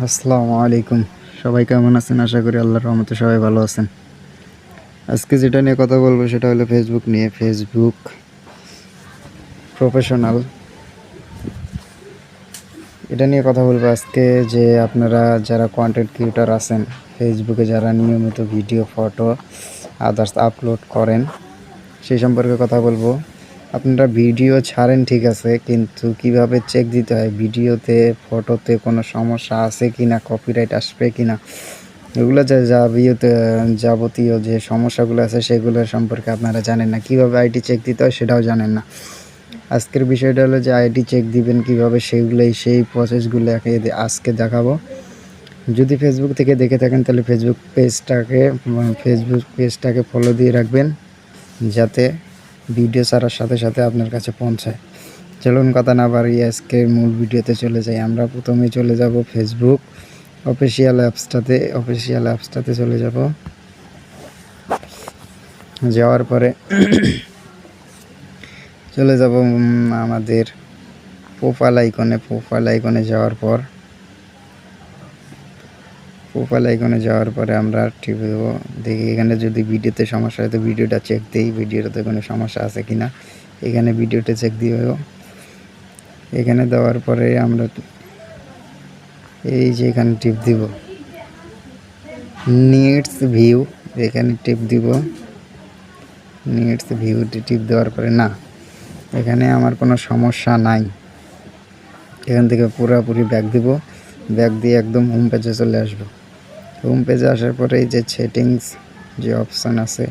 আসসালামু আলাইকুম। সবাই কেমন আছেন? আশা করি আল্লাহর রহমতে সবাই ভালো আছেন। আজকে যেটা নিয়ে কথা বলবো সেটা হলো ফেসবুক নিয়ে। ফেসবুক প্রফেশনাল, এটা নিয়ে কথা বলবো আজকে। যে আপনারা যারা কন্টেন্ট ক্রিয়েটর আছেন, ফেসবুকে যারা নিয়মিত ভিডিও, ফটো, আদার্স আপলোড করেন, সেই সম্পর্কে কথা বলবো। আপনারা ভিডিও ছাড়েন ঠিক আছে, কিন্তু কিভাবে চেক দিতে হয় ভিডিওতে, ফটোতে কোনো সমস্যা আছে কি না, কপিরাইট আসবে কি না, এগুলো যে যাবতীয় যে সমস্যাগুলো আছে সেগুলোর সম্পর্কে আপনারা জানেন না। কীভাবে আইডি চেক দিতে হয় সেটাও জানেন না। আজকের বিষয়টা হলো যে আইডি চেক দিবেন কীভাবে, সেই প্রসেসগুলো আজকে দেখাবো। যদি ফেসবুক থেকে দেখে থাকেন তাহলে ফেসবুক পেজটাকে ফলো দিয়ে রাখবেন, যাতে ভিডিও ছাড়ার সাথে সাথে আপনার কাছে পৌঁছায়। চলুন কথা না বাড়িয়ে আজকের মূল ভিডিওতে চলে যাই। আমরা প্রথমে চলে যাব ফেসবুক অফিসিয়াল অ্যাপসটাতে চলে যাব। যাওয়ার পরে চলে যাব আমাদের প্রোফাইল আইকনে যাওয়ার পরে আমরা টিপে দেবো। দেখি এখানে যদি ভিডিওতে সমস্যা হয় তো ভিডিওটা চেক দিই, ভিডিওটাতে কোনো সমস্যা আছে কি না। এখানে ভিডিওটা চেক দিয়ে এখানে দেওয়ার পরে আমরা এই যে এখানে টিপ দিব নিডস ভিউ, এখানে টিপ দিব। নিডস ভিউতে টিপ দেওয়ার পরে না, এখানে আমার কোনো সমস্যা নাই। এখান থেকে পুরোপুরি ব্যাক দিব। ব্যাক দিয়ে একদম হোম পেজে চলে আসবো। হোম পেজে আসার পরে এই যে সেটিংস যে অপশান আছে,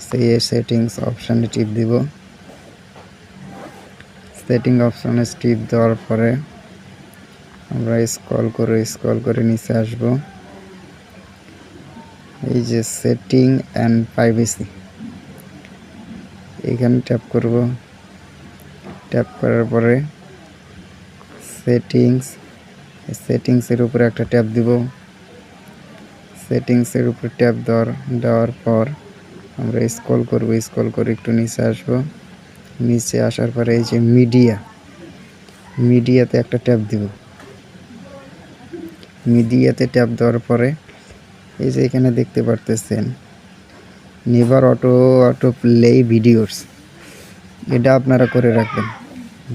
সেই সেটিংস অপশানে টিপ দিব। সেটিং অপশানে টিপ দেওয়ার পরে আমরা স্ক্রল করে নিচে আসব। এই যে সেটিং অ্যান্ড প্রাইভেসি, এখানে ট্যাপ করব। ট্যাপ করার পরে সেটিংসের উপরে একটা ট্যাপ দিব। সেটিংসের উপরে ট্যাপ দেওয়ার পর আমরা স্ক্রল করে একটু নিচে আসব। নিচে আসার পরে এই যে মিডিয়াতে একটা ট্যাপ দিব। মিডিয়াতে ট্যাপ দেওয়ার পরে এই যে এখানে দেখতে পারতেছেন নেভার অটো প্লে ভিডিওস, এটা আপনারা করে রাখবেন।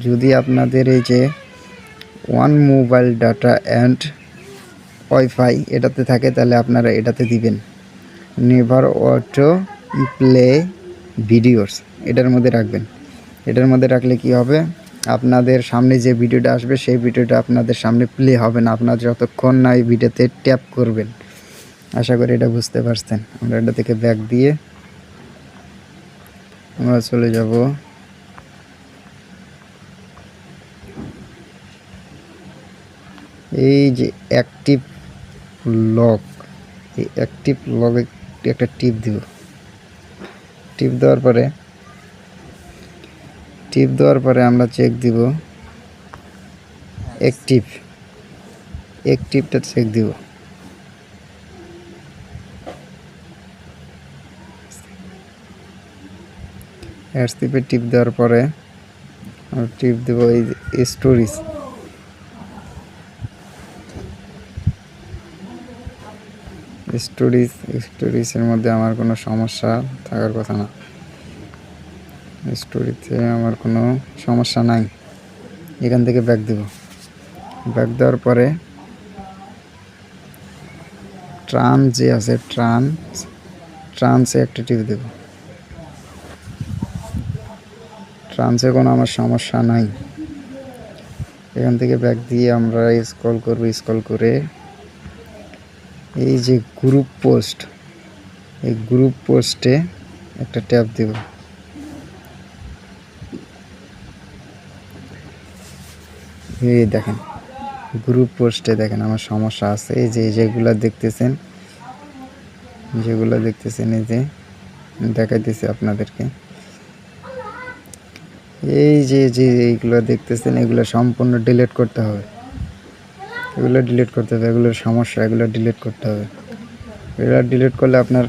যদি আপনাদের এই যে one mobile data and wifi এটাতে থাকে তাহলে আপনারা এটাতে দিবেন নেভার অটো প্লে ভিডিওস, এটার মধ্যে রাখবেন। এটার মধ্যে রাখলে কি হবে, আপনাদের সামনে যে ভিডিওটা আসবে সেই ভিডিওটা আপনাদের সামনে প্লে হবে না, আপনারা যতক্ষণ না এই ভিডিওতে ট্যাপ করবেন। আশা করি এটা বুঝতে পারছেন। আমরা এটা থেকে ব্যাক দিয়ে আমরা চলে যাব এই যে অ্যাক্টিভ লগ, এই অ্যাক্টিভ লগে একটা টিপ দিব। টিপ দেওয়ার পরে আমরা চেক দিব অ্যাক্টিভটা চেক দিব। অ্যাক্টিভে টিপ দেওয়ার পরে আমরা টিপ দেব এই স্টোরিজের মধ্যে আমার কোনো সমস্যা থাকার কথা না। স্টোরিতে আমার কোনো সমস্যা নাই। এখান থেকে ব্যাক দেব। ব্যাক দেওয়ার পরে যে আছে ট্রান্সে একটা টিপ দেব। ট্রান্সে কোনো আমার সমস্যা নাই। এখান থেকে ব্যাক দিয়ে আমরা স্ক্রল করে এই যে গ্রুপ পোস্ট, এই গ্রুপ পোস্টে একটা ট্যাপ দেব। এই দেখেন গ্রুপ পোস্টে দেখেন আমার সমস্যা আছে। এই যে যেগুলো দেখতেছেন এই যে দেখাইতেছি আপনাদেরকে। এই যে এইগুলো দেখতেছেন এগুলো সম্পূর্ণ ডিলিট করতে হবে। এগুলোর সমস্যা, এগুলো ডিলিট করতে হবে। এগুলো ডিলিট করলে আপনার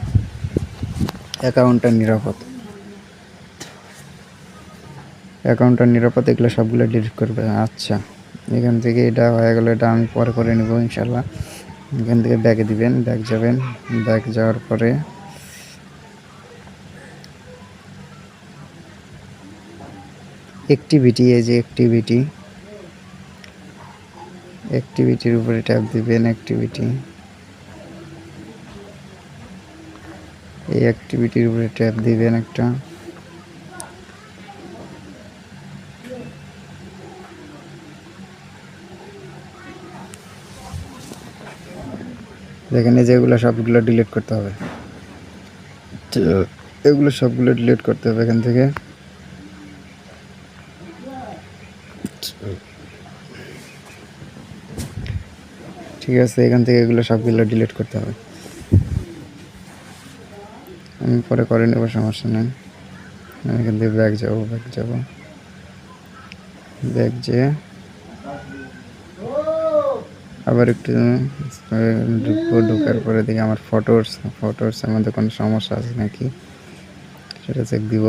অ্যাকাউন্টটা নিরাপদ। এগুলো সবগুলো ডিলিট করবে। আচ্ছা, এখান থেকে এটা হয়ে গেলে এটা আমি পরে করে নেব ইনশাল্লাহ। এখান থেকে ব্যাগে দিবেন, ব্যাগ যাবেন, ব্যাগ যাওয়ার পরে অ্যাক্টিভিটি, এই যে অ্যাক্টিভিটির উপরে ট্যাপ দিবেন। এই অ্যাক্টিভিটির উপরে ট্যাপ দিবেন একটা। দেখেন এই যে এগুলো সবগুলো ডিলিট করতে হবে, এগুলো সবগুলো ডিলিট করতে হবে এখান থেকে। ঠিক আছে, এখান থেকে এগুলো সবগুলো ডিলিট করতে হবে। আমি পরে করে নেব, সমস্যা নেই। আমি এখান থেকে ব্যাগ যাব, ব্যাগ যেয়ে আবার একটু ঢোকার পরে দেখি আমার ফটোর্সের মধ্যে কোনো সমস্যা আছে নাকি সেটা চেক দিব।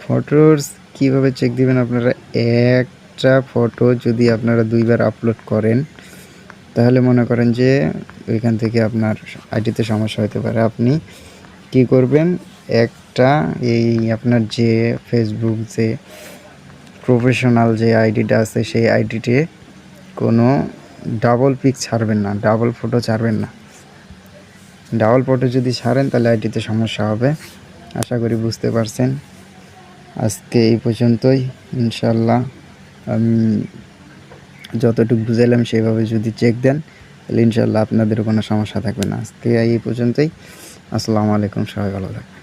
ফটোর্স কীভাবে চেক দিবেন আপনারা? একটা ফটো যদি আপনারা 2বার আপলোড করেন তাহলে মনে করেন যে ওইখান থেকে আপনার আইডিতে সমস্যা হতে পারে। আপনি কি করবেন, একটা এই আপনার যে ফেসবুক যে প্রফেশনাল যে আইডিটা আছে সেই আইডিতে কোনো ডাবল পিক ছাড়বেন না, ডাবল ফটো ছাড়বেন না। ডাবল ফটো যদি ছাড়েন তাহলে আইডিতে সমস্যা হবে। আশা করি বুঝতে পারছেন। আজকে এই পর্যন্তই। ইনশাল্লাহ আমি যতটুকু বুঝাইলাম সেভাবে যদি চেক দেন তাহলে ইনশাল্লাহ আপনাদের কোনো সমস্যা থাকবে না। আজকে এই পর্যন্তই। আসসালামু আলাইকুম, সবাই ভালো থাকবেন।